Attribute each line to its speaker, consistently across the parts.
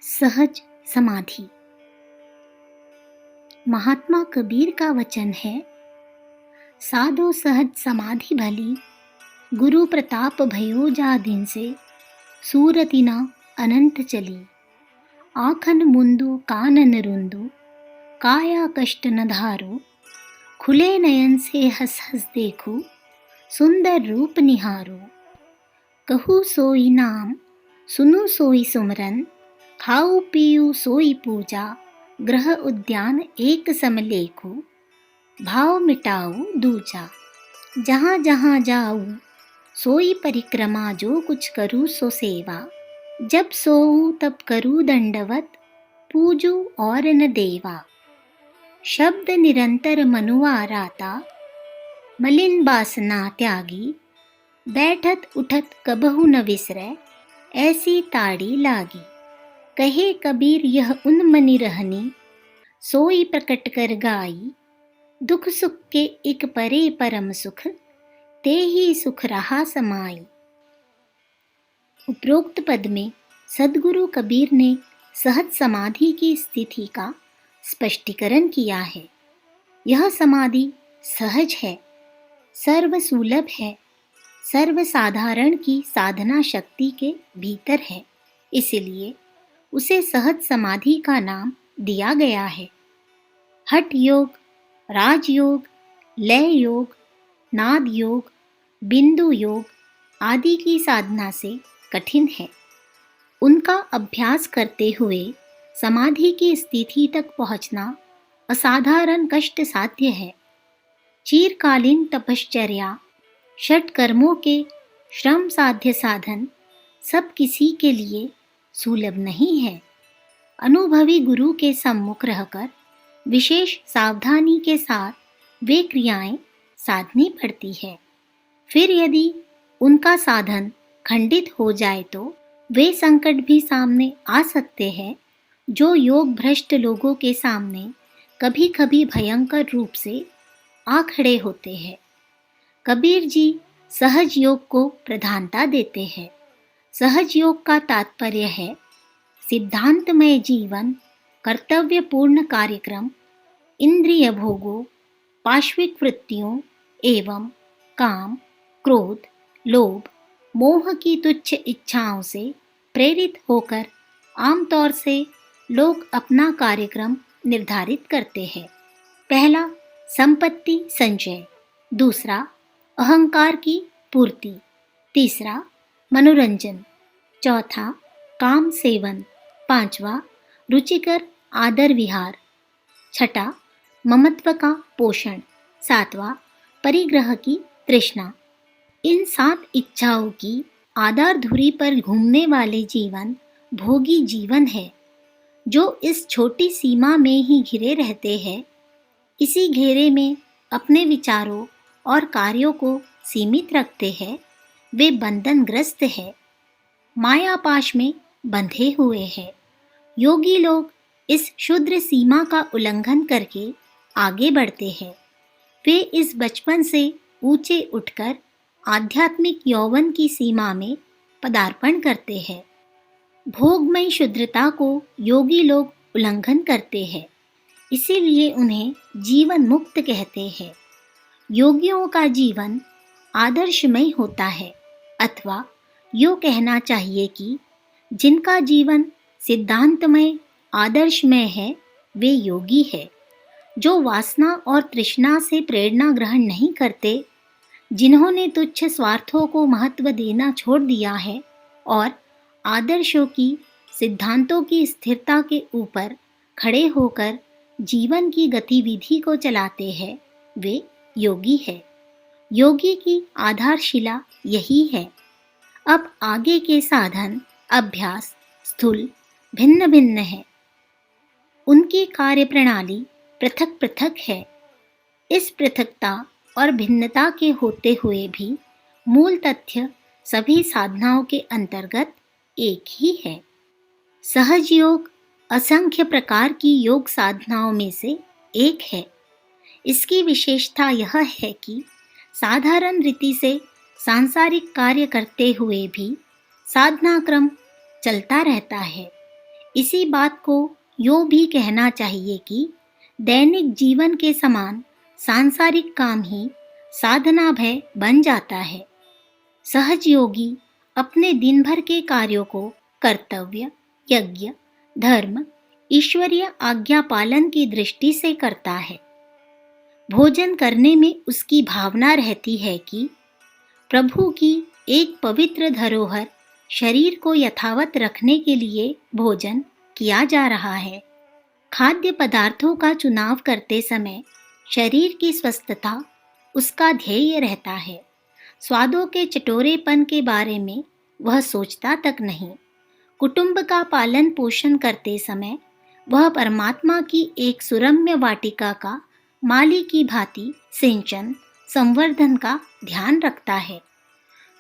Speaker 1: सहज समाधि। महात्मा कबीर का वचन है, साधो सहज समाधि भली, गुरु प्रताप भयो जा दिन से, सूरति न अनंत चली। आखन मुंदु कानन रुंदु, काया कष्ट न धारो, खुले नयन से हंस हंस देखो, सुंदर रूप निहारो। कहू सोई नाम, सुनु सोई सुमरन, खाऊ पीऊ सोई पूजा, ग्रह उद्यान एक सम लेखु, भाव मिटाऊ दूजा। जहाँ जहाँ जाऊँ सोई परिक्रमा, जो कुछ करूँ सो सेवा, जब सोऊँ तब करूँ दंडवत, पूजू और न देवा। शब्द निरंतर मनुआ राता, मलिन बासना त्यागी, बैठत उठत कबहु न विसरै, ऐसी ताड़ी लागी। कहे कबीर यह उन मनि रहनी, सोई प्रकट कर गाई, दुख सुख के एक परे परम सुख, ते ही सुख रहा समाई। उपरोक्त पद में सद्गुरु कबीर ने सहज समाधि की स्थिति का स्पष्टीकरण किया है। यह समाधि सहज है, सर्वसुलभ है, सर्वसाधारण की साधना शक्ति के भीतर है, इसलिए उसे सहज समाधि का नाम दिया गया है। हठ योग, राजयोग, लय योग, नाद योग, बिंदु योग आदि की साधना से कठिन है। उनका अभ्यास करते हुए समाधि की स्थिति तक पहुंचना असाधारण कष्ट साध्य है। चिरकालीन तपश्चर्या, षट कर्मों के श्रम साध्य साधन सब किसी के लिए सुलभ नहीं है। अनुभवी गुरु के सम्मुख रहकर विशेष सावधानी के साथ वे क्रियाएं साधनी पड़ती है। फिर यदि उनका साधन खंडित हो जाए तो वे संकट भी सामने आ सकते हैं, जो योग भ्रष्ट लोगों के सामने कभी कभी भयंकर रूप से आ खड़े होते हैं। कबीर जी सहज योग को प्रधानता देते हैं। सहज योग का तात्पर्य है सिद्धांतमय जीवन, कर्तव्यपूर्ण कार्यक्रम, इंद्रिय भोगों, पाश्विक वृत्तियों एवं काम, क्रोध, लोभ, मोह की तुच्छ इच्छाओं से प्रेरित होकर आमतौर से लोग अपना कार्यक्रम निर्धारित करते हैं। पहला संपत्ति संचय, दूसरा अहंकार की पूर्ति, तीसरा मनोरंजन, चौथा काम सेवन, पांचवा रुचिकर आदर विहार, छठा ममत्व का पोषण, सातवां परिग्रह की तृष्णा। इन 7 इच्छाओं की आधार धुरी पर घूमने वाले जीवन भोगी जीवन है, जो इस छोटी सीमा में ही घिरे रहते हैं। इसी घेरे में अपने विचारों और कार्यों को सीमित रखते हैं। वे बंधनग्रस्त है, मायापाश में बंधे हुए हैं। योगी लोग इस क्षुद्र सीमा का उल्लंघन करके आगे बढ़ते हैं। वे इस बचपन से ऊंचे उठकर आध्यात्मिक यौवन की सीमा में पदार्पण करते हैं। भोगमय शुद्रता को योगी लोग उल्लंघन करते हैं, इसीलिए उन्हें जीवन मुक्त कहते हैं। योगियों का जीवन आदर्शमय होता है, अथवा यूँ कहना चाहिए कि जिनका जीवन सिद्धांतमय आदर्शमय है वे योगी है। जो वासना और तृष्णा से प्रेरणा ग्रहण नहीं करते, जिन्होंने तुच्छ स्वार्थों को महत्व देना छोड़ दिया है और आदर्शों की, सिद्धांतों की स्थिरता के ऊपर खड़े होकर जीवन की गतिविधि को चलाते हैं, वे योगी है। योगी की आधारशिला यही है। अब आगे के साधन, अभ्यास, स्थूल भिन्न भिन्न है। उनकी कार्यप्रणाली पृथक पृथक है। इस पृथकता और भिन्नता के होते हुए भी मूल तथ्य सभी साधनाओं के अंतर्गत एक ही है। सहज योग असंख्य प्रकार की योग साधनाओं में से एक है। इसकी विशेषता यह है कि साधारण रीति से सांसारिक कार्य करते हुए भी साधना क्रम चलता रहता है। इसी बात को यूँ भी कहना चाहिए कि दैनिक जीवन के समान सांसारिक काम ही साधना भय बन जाता है। सहज योगी अपने दिन भर के कार्यों को कर्तव्य, यज्ञ, धर्म, ईश्वरीय आज्ञा पालन की दृष्टि से करता है। भोजन करने में उसकी भावना रहती है कि प्रभु की एक पवित्र धरोहर शरीर को यथावत रखने के लिए भोजन किया जा रहा है। खाद्य पदार्थों का चुनाव करते समय शरीर की स्वस्थता उसका ध्येय रहता है। स्वादों के चटोरेपन के बारे में वह सोचता तक नहीं। कुटुंब का पालन पोषण करते समय वह परमात्मा की एक सुरम्य वाटिका का माली की भांति सिंचन संवर्धन का ध्यान रखता है।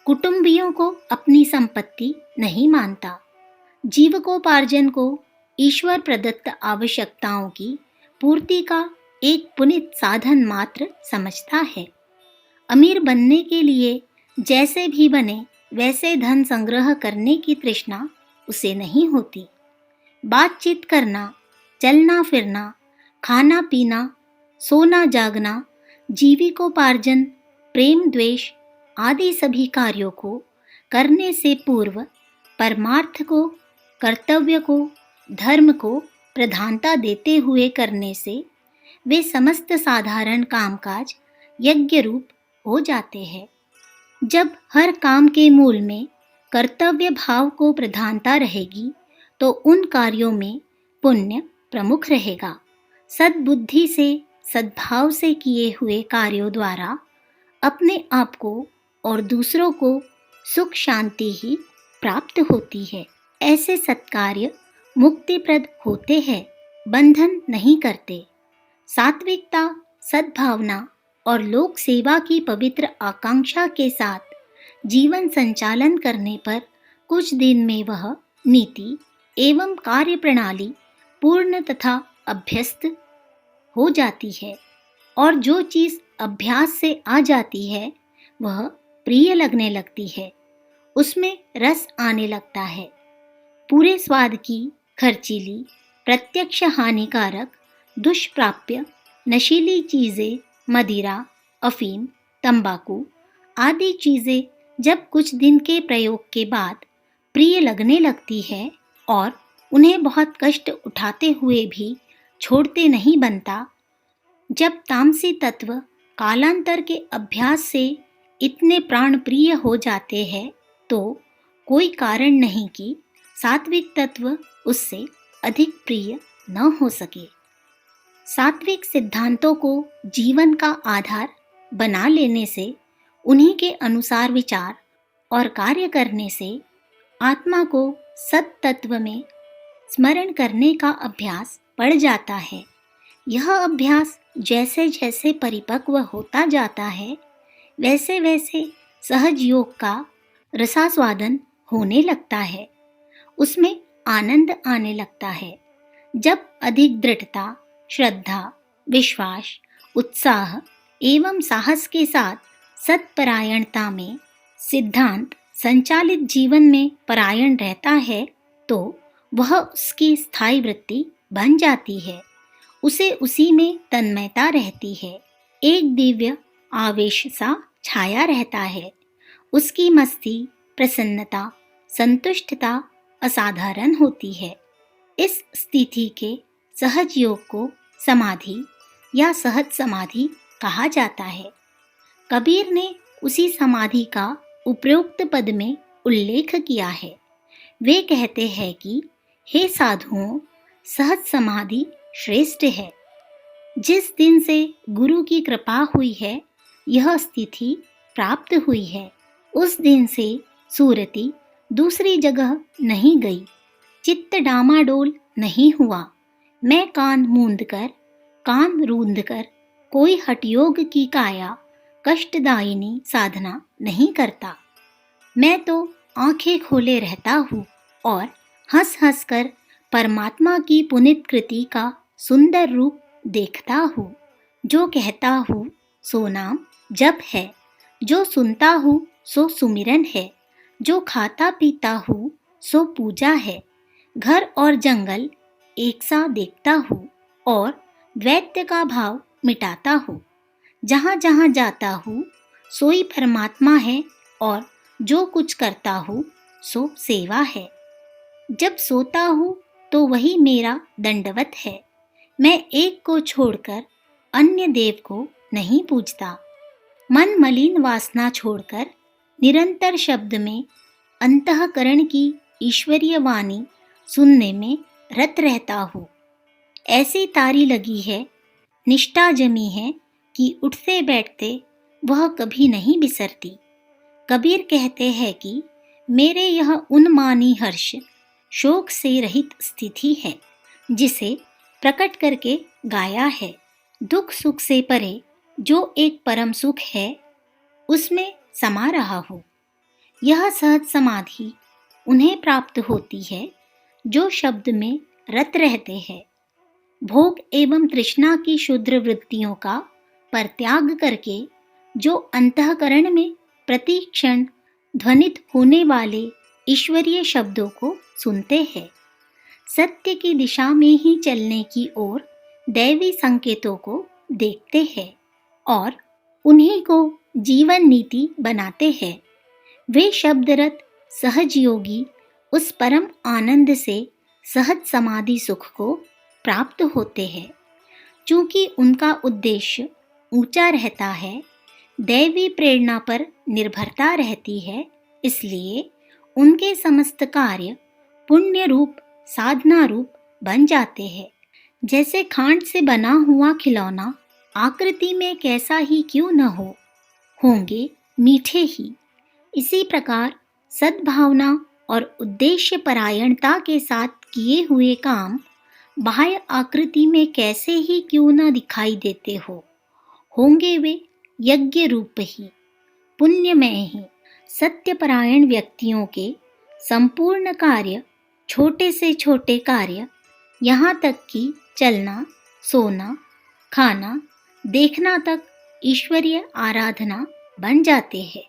Speaker 1: कुटुंबियों को अपनी संपत्ति नहीं मानता। जीवकोपार्जन को ईश्वर प्रदत्त आवश्यकताओं की पूर्ति का एक पुनीत साधन मात्र समझता है। अमीर बनने के लिए जैसे भी बने वैसे धन संग्रह करने की तृष्णा उसे नहीं होती। बातचीत करना, चलना फिरना, खाना पीना, सोना जागना, जीविकोपार्जन, प्रेम द्वेष आदि सभी कार्यों को करने से पूर्व परमार्थ को, कर्तव्य को, धर्म को प्रधानता देते हुए करने से वे समस्त साधारण कामकाज यज्ञ रूप हो जाते हैं। जब हर काम के मूल में कर्तव्य भाव को प्रधानता रहेगी तो उन कार्यों में पुण्य प्रमुख रहेगा। सद्बुद्धि से, सद्भाव से किए हुए कार्यों द्वारा अपने आप को और दूसरों को सुख शांति ही प्राप्त होती है। ऐसे सत्कार्य मुक्तिप्रद होते हैं, बंधन नहीं करते। सात्विकता, सद्भावना और लोक सेवा की पवित्र आकांक्षा के साथ जीवन संचालन करने पर कुछ दिन में वह नीति एवं कार्य प्रणाली पूर्ण तथा अभ्यस्त हो जाती है और जो चीज़ अभ्यास से आ जाती है वह प्रिय लगने लगती है, उसमें रस आने लगता है। पूरे स्वाद की खर्चीली, प्रत्यक्ष हानिकारक, दुष्प्राप्य, नशीली चीज़ें, मदिरा, अफीम, तंबाकू आदि चीज़ें जब कुछ दिन के प्रयोग के बाद प्रिय लगने लगती है और उन्हें बहुत कष्ट उठाते हुए भी छोड़ते नहीं बनता, जब तामसी तत्व कालांतर के अभ्यास से इतने प्राण प्रिय हो जाते हैं तो कोई कारण नहीं कि सात्विक तत्व उससे अधिक प्रिय न हो सके। सात्विक सिद्धांतों को जीवन का आधार बना लेने से, उन्हीं के अनुसार विचार और कार्य करने से आत्मा को सत तत्व में स्मरण करने का अभ्यास पड़ जाता है। यह अभ्यास जैसे जैसे परिपक्व होता जाता है वैसे वैसे सहज योग का रसास्वादन होने लगता है, उसमें आनंद आने लगता है। जब अधिक दृढ़ता, श्रद्धा, विश्वास, उत्साह एवं साहस के साथ सत्परायणता में सिद्धांत संचालित जीवन में परायण रहता है तो वह उसकी स्थायी वृत्ति बन जाती है। उसे उसी में तन्मयता रहती है, एक दिव्य आवेश सा छाया रहता है। उसकी मस्ती, प्रसन्नता, संतुष्टता असाधारण होती है। इस स्थिति के सहज योग को समाधि या सहज समाधि कहा जाता है। कबीर ने उसी समाधि का उपरोक्त पद में उल्लेख किया है। वे कहते हैं कि हे साधुओं, सहज समाधि श्रेष्ठ है। जिस दिन से गुरु की कृपा हुई है, यह स्थिति प्राप्त हुई है, उस दिन से सूरती दूसरी जगह नहीं गई, चित्त डामाडोल नहीं हुआ। मैं कान रूंध कर कोई हठयोग की काया कष्टदायिनी साधना नहीं करता। मैं तो आंखें खोले रहता हूँ और हंस हंस कर परमात्मा की पुनीत कृति का सुंदर रूप देखता हूँ। जो कहता हूँ सो नाम जप है, जो सुनता हूँ सो सुमिरन है, जो खाता पीता हूँ सो पूजा है। घर और जंगल एक सा देखता हूँ और द्वैत का भाव मिटाता हूँ। जहाँ जहाँ जाता हूँ सोई परमात्मा है और जो कुछ करता हूँ सो सेवा है। जब सोता हूँ तो वही मेरा दंडवत है। मैं एक को छोड़कर अन्य देव को नहीं पूजता। मन मलिन वासना छोड़कर निरंतर शब्द में अंतःकरण की ईश्वरीय वाणी सुनने में रत रहता हूँ। ऐसी तारी लगी है, निष्ठा जमी है कि उठते बैठते वह कभी नहीं बिसरती। कबीर कहते हैं कि मेरे यह उन्मानी हर्ष शोक से रहित स्थिति है, जिसे प्रकट करके गाया है। दुख सुख से परे जो एक परम सुख है उसमें समा रहा हूँ। यह सहज समाधि उन्हें प्राप्त होती है जो शब्द में रत रहते हैं। भोग एवं तृष्णा की क्षुद्र वृत्तियों का परित्याग करके जो अंतःकरण में प्रति क्षण ध्वनित होने वाले ईश्वरीय शब्दों को सुनते हैं, सत्य की दिशा में ही चलने की ओर दैवी संकेतों को देखते हैं और उन्हीं को जीवन नीति बनाते हैं, वे शब्दरत सहज योगी उस परम आनंद से सहज समाधि सुख को प्राप्त होते हैं। चूंकि उनका उद्देश्य ऊंचा रहता है, दैवी प्रेरणा पर निर्भरता रहती है, इसलिए उनके समस्त कार्य पुण्य रूप साधना रूप बन जाते हैं। जैसे खांड से बना हुआ खिलौना आकृति में कैसा ही क्यों न हो, होंगे मीठे ही। इसी प्रकार सद्भावना और उद्देश्य परायणता के साथ किए हुए काम बाह्य आकृति में कैसे ही क्यों न दिखाई देते हो, होंगे वे यज्ञ रूप ही, पुण्यमय ही। सत्यपरायण व्यक्तियों के संपूर्ण कार्य, छोटे से छोटे कार्य, यहाँ तक कि चलना, सोना, खाना, देखना तक ईश्वरीय आराधना बन जाते हैं।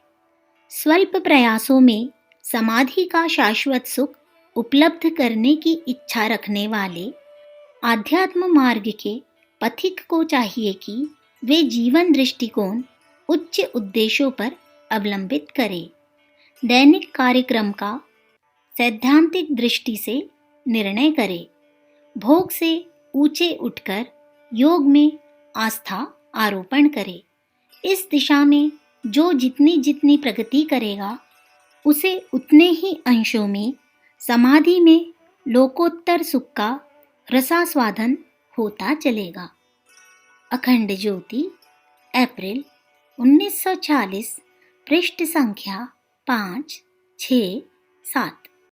Speaker 1: स्वल्प प्रयासों में समाधि का शाश्वत सुख उपलब्ध करने की इच्छा रखने वाले आध्यात्म मार्ग के पथिक को चाहिए कि वे जीवन दृष्टिकोण उच्च उद्देश्यों पर अवलंबित करें। दैनिक कार्यक्रम का सैद्धांतिक दृष्टि से निर्णय करें। भोग से ऊंचे उठकर योग में आस्था आरोपण करें। इस दिशा में जो जितनी जितनी प्रगति करेगा उसे उतने ही अंशों में समाधि में लोकोत्तर सुख का रसास्वादन होता चलेगा। अखंड ज्योति, अप्रैल 1940, पृष्ठ संख्या 5, 6, 7।